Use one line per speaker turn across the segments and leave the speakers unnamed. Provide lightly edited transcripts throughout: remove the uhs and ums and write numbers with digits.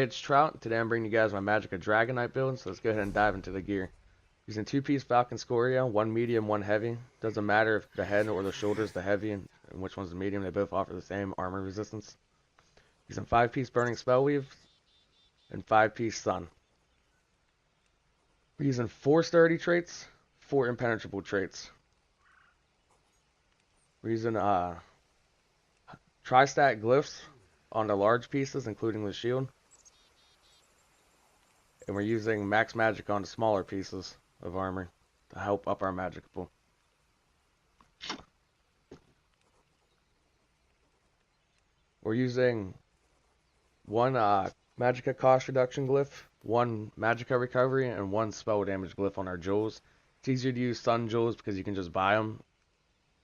Hey, it's Trout. Today I'm bringing you guys my Magicka Dragonknight build, so let's go ahead and dive into the gear. Using 2-piece Falcon Scoria, one medium, one heavy. Doesn't matter if the head or the shoulder is the heavy and which one's the medium, they both offer the same armor resistance. Using 5-piece Burning Spellweave and 5-piece Sun. We're using 4 sturdy traits, 4 impenetrable traits. We're using tri-stat glyphs on the large pieces, including the shield. And we're using max magic on the smaller pieces of armor to help up our magic pool. We're using one Magicka cost reduction glyph, one Magicka recovery, and one spell damage glyph on our jewels. It's easier to use sun jewels because you can just buy them.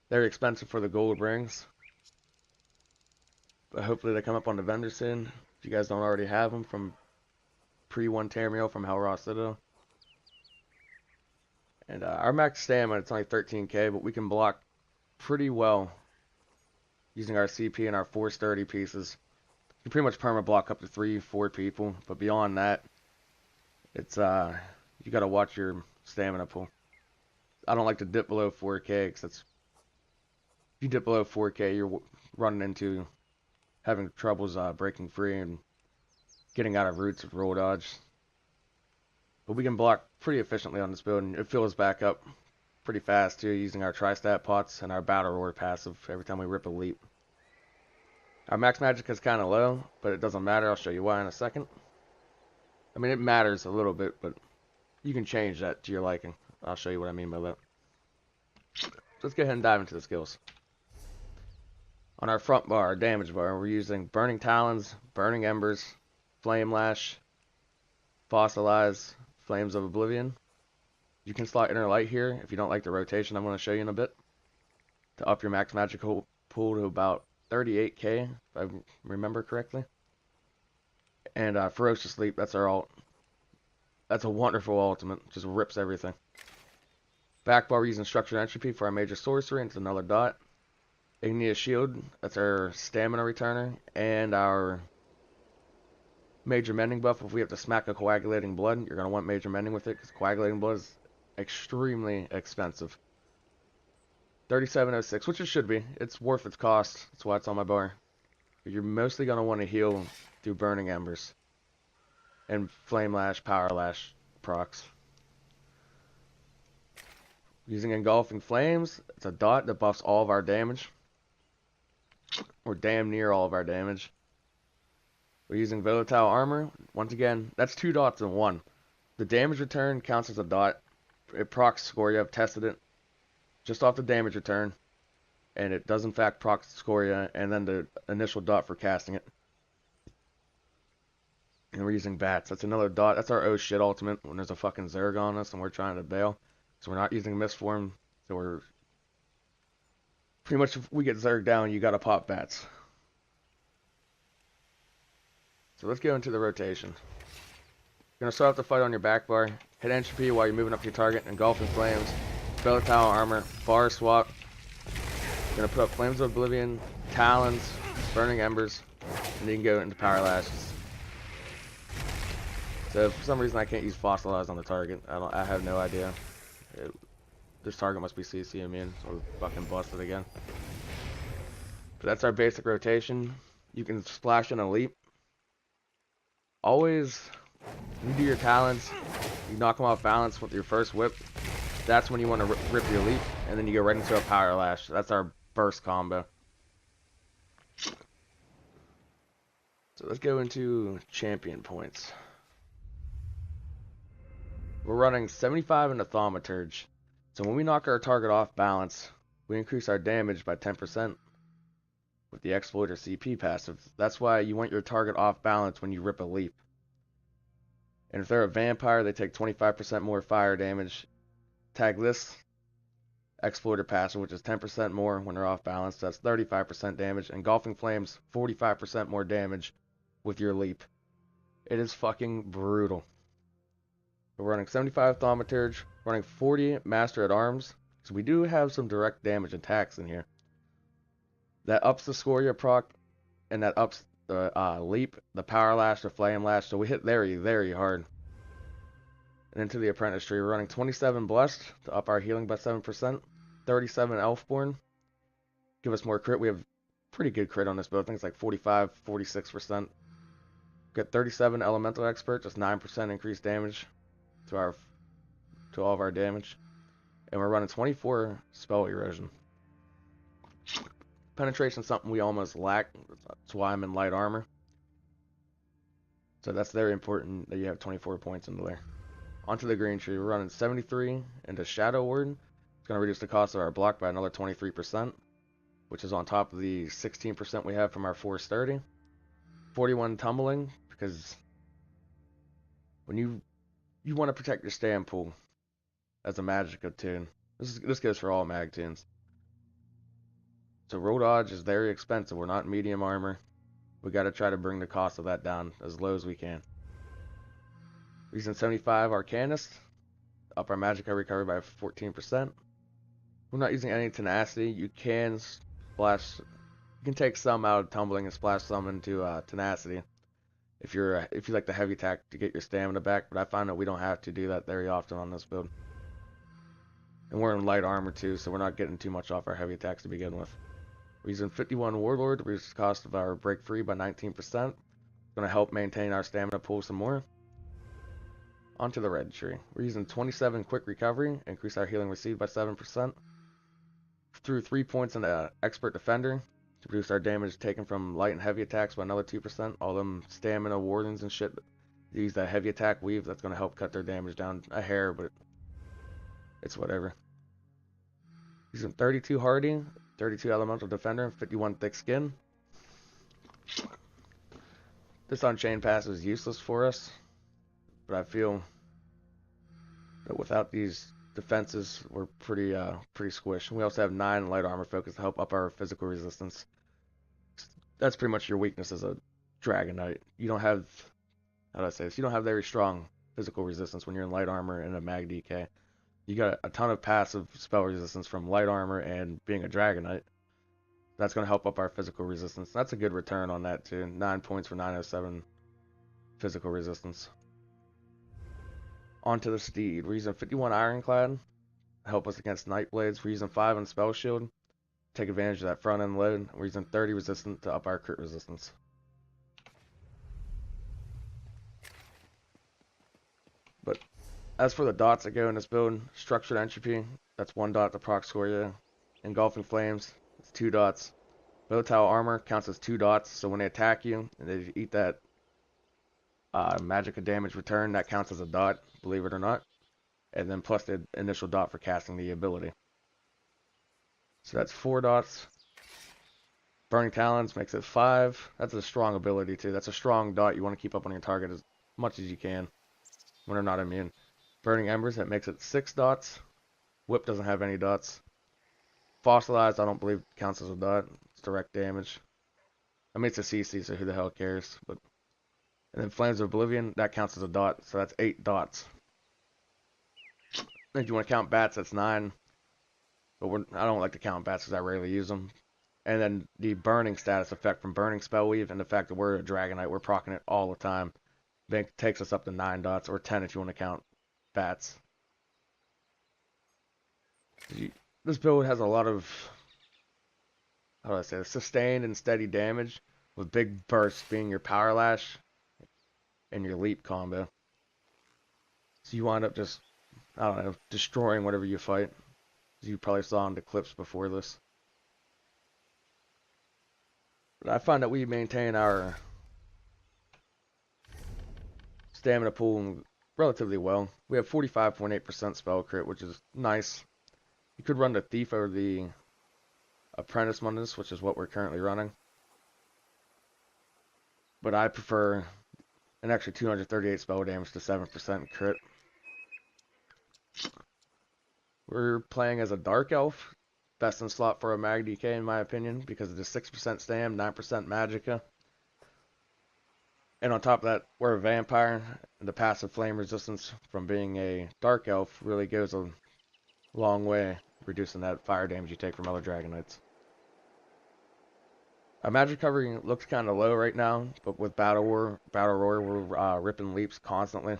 They're expensive for the gold rings, but hopefully they come up on the vendor soon. If you guys don't already have them from pre-1 Tamriel from Hellroth Citadel. And our max stamina, it's only 13k, but we can block pretty well using our CP and our 4 sturdy pieces. You can pretty much perma block up to 3-4 people, but beyond that, it's you gotta watch your stamina pool. I don't like to dip below 4k, because that's, if you dip below 4k, you're running into having troubles breaking free and getting out of roots with roll dodge. But we can block pretty efficiently on this build, and it fills back up pretty fast too, using our tri-stat pots and our battle roar passive every time we rip a leap. Our max magic is kind of low, but it doesn't matter. I'll show you why in a second. I mean, it matters a little bit, but you can change that to your liking. I'll show you what I mean by that. So let's go ahead and dive into the skills. On our front bar, our damage bar, we're using Burning Talons, Burning Embers, Flame Lash, Fossilize, Flames of Oblivion. You can slot Inner Light here if you don't like the rotation I'm going to show you in a bit, to up your max magic pool to about 38k, if I remember correctly. And Ferocious Leap, that's our ult. That's a wonderful ultimate, just rips everything. Back bar, we're using Structured Entropy for our major sorcery, and it's another dot. Igneous Shield, that's our stamina returner, and our major mending buff. If we have to smack a coagulating blood, you're going to want major mending with it, because coagulating blood is extremely expensive. 3706, which it should be. It's worth its cost. That's why it's on my bar. But you're mostly going to want to heal through Burning Embers and Flame Lash, Power Lash procs. Using Engulfing Flames, it's a dot that buffs all of our damage, or damn near all of our damage. We're using Volatile Armor. Once again, that's 2 dots in 1. The damage return counts as a dot. It procs Scoria. I've tested it just off the damage return, and it does in fact proc Scoria, and then the initial dot for casting it. And we're using Bats. That's another dot. That's our oh shit ultimate when there's a fucking Zerg on us and we're trying to bail. So we're not using Mistform, so we're pretty much, if we get Zerg down, you gotta pop Bats. So let's go into the rotation. You're going to start off the fight on your back bar. Hit Entropy while you're moving up to your target. Engulfing Flames. Volatile Armor. Bar swap. You're going to put up Flames of Oblivion. Talons. Burning Embers. And then you can go into Power Lashes. So for some reason I can't use Fossilize on the target. I have no idea. This target must be CC immune. So we're fucking busted again. But that's our basic rotation. You can splash in a leap. Always, when you do your talents, you knock them off balance with your first whip. That's when you want to rip your leap, and then you go right into a Power Lash. That's our burst combo. So let's go into champion points. We're running 75 into Thaumaturge. So when we knock our target off balance, we increase our damage by 10%. With the Exploiter CP passive. That's why you want your target off balance when you rip a leap. And if they're a vampire, they take 25% more fire damage. Tag this Exploiter passive, which is 10% more when they're off balance. That's 35% damage. Engulfing Flames, 45% more damage with your leap. It is fucking brutal. We're running 75 Thaumaturge, running 40 Master at Arms. So we do have some direct damage attacks in here. That ups the Scoria proc, and that ups the leap, the power lash, the flame lash. So we hit very, very hard. And into the apprentice tree, we're running 27 blessed to up our healing by 7%, 37 elfborn, give us more crit. We have pretty good crit on this build. I think it's like 45, 46%. Get 37 elemental expert, just 9% increased damage to all of our damage. And we're running 24 spell erosion. Penetration is something we almost lack. That's why I'm in light armor. So that's very important that you have 24 points into there. Onto the green tree, we're running 73 into Shadow Ward. It's going to reduce the cost of our block by another 23%, which is on top of the 16% we have from our Force 30. 41 tumbling, because when you want to protect your stand pool as a Magicka tune. This goes for all mag tunes. So roll dodge is very expensive. We're not medium armor. We got to try to bring the cost of that down as low as we can. Reason 75 Arcanist, up our Magicka recovery by 14%. We're not using any tenacity. You can splash. You can take some out of tumbling and splash some into tenacity if you like the heavy attack to get your stamina back. But I find that we don't have to do that very often on this build. And we're in light armor too, so we're not getting too much off our heavy attacks to begin with. We're using 51 Warlord to reduce the cost of our break free by 19%. It's going to help maintain our stamina pool some more. Onto the red tree. We're using 27 quick recovery, increase our healing received by 7%. Threw 3 points into expert defender to reduce our damage taken from light and heavy attacks by another 2%. All them stamina wardens and shit use that heavy attack weave. That's going to help cut their damage down a hair, but it's whatever. Using 32 hardy, 32 elemental defender, and 51 thick skin. This unchained pass is useless for us, but I feel that without these defenses, we're pretty squished. We also have 9 light armor focus to help up our physical resistance. That's pretty much your weakness as a Dragon Knight. You don't have, how do I say this? You don't have very strong physical resistance when you're in light armor and a MagDk. You got a ton of passive spell resistance from light armor and being a Dragon Knight. That's going to help up our physical resistance. That's a good return on that too. 9 points for 907 physical resistance. Onto the steed. We're using 51 Ironclad to help us against Nightblades. We're using 5 on Spell Shield. Take advantage of that front end load. We're using 30 resistant to up our crit resistance. But as for the dots that go in this build, Structured Entropy, that's 1 dot to proc Scoria. Engulfing Flames, it's 2 dots. Volatile Armor counts as 2 dots, so when they attack you and they eat that Magicka damage return, that counts as a dot, believe it or not. And then plus the initial dot for casting the ability. So that's 4 dots. Burning Talons makes it 5. That's a strong ability too. That's a strong dot you want to keep up on your target as much as you can when they're not immune. Burning Embers, that makes it 6 dots. Whip doesn't have any dots. Fossilized, I don't believe counts as a dot. It's direct damage. I mean, it's a CC, so who the hell cares? But and then Flames of Oblivion, that counts as a dot, so that's 8 dots. If you want to count bats, that's 9. But I don't like to count bats because I rarely use them. And then the burning status effect from Burning Spell Weave and the fact that we're a Dragon Knight, we're proccing it all the time. It takes us up to 9 dots, or 10 if you want to count bats. This build has a lot of, how do I say this, sustained and steady damage, with big bursts being your power lash and your leap combo. So you wind up just, I don't know, destroying whatever you fight. As you probably saw in the clips before this. But I find that we maintain our stamina pool relatively well. We have 45.8% spell crit, which is nice. You could run the Thief or the Apprentice Mundus, which is what we're currently running. But I prefer an extra 238 spell damage to 7% crit. We're playing as a Dark Elf. Best in slot for a MagDk in my opinion, because of the 6% stam, 9% Magicka. And on top of that, we're a Vampire. And the passive flame resistance from being a Dark Elf really goes a long way, reducing that fire damage you take from other Dragon Knights. Our magic recovery looks kind of low right now, but with Battle Roar, we're ripping leaps constantly,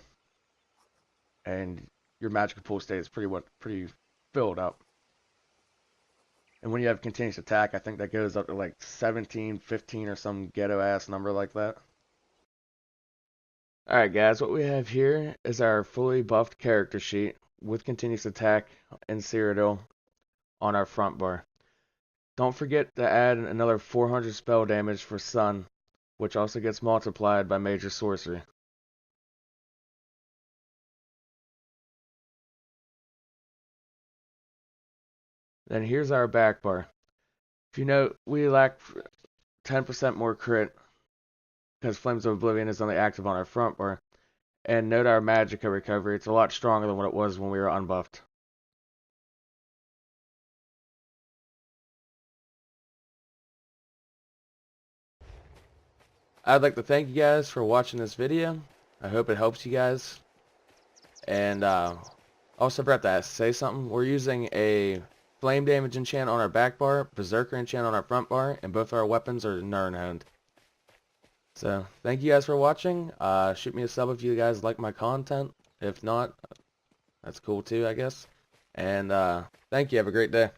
and your magic pool stays pretty filled up. And when you have continuous attack, I think that goes up to like 17, 15 or some ghetto ass number like that. Alright guys, what we have here is our fully buffed character sheet with continuous attack and Cyrodiil on our front bar. Don't forget to add another 400 spell damage for Sun, which also gets multiplied by major sorcery. Then here's our back bar. If you note, we lack 10% more crit because Flames of Oblivion is only active on our front bar. And note our Magicka recovery, it's a lot stronger than what it was when we were unbuffed. I'd like to thank you guys for watching this video. I hope it helps you guys. And also forgot to say something. We're using a flame damage enchant on our back bar, berserker enchant on our front bar, and both our weapons are Nirnhound. So thank you guys for watching. Shoot me a sub if you guys like my content. If not, that's cool too, I guess. And thank you. Have a great day.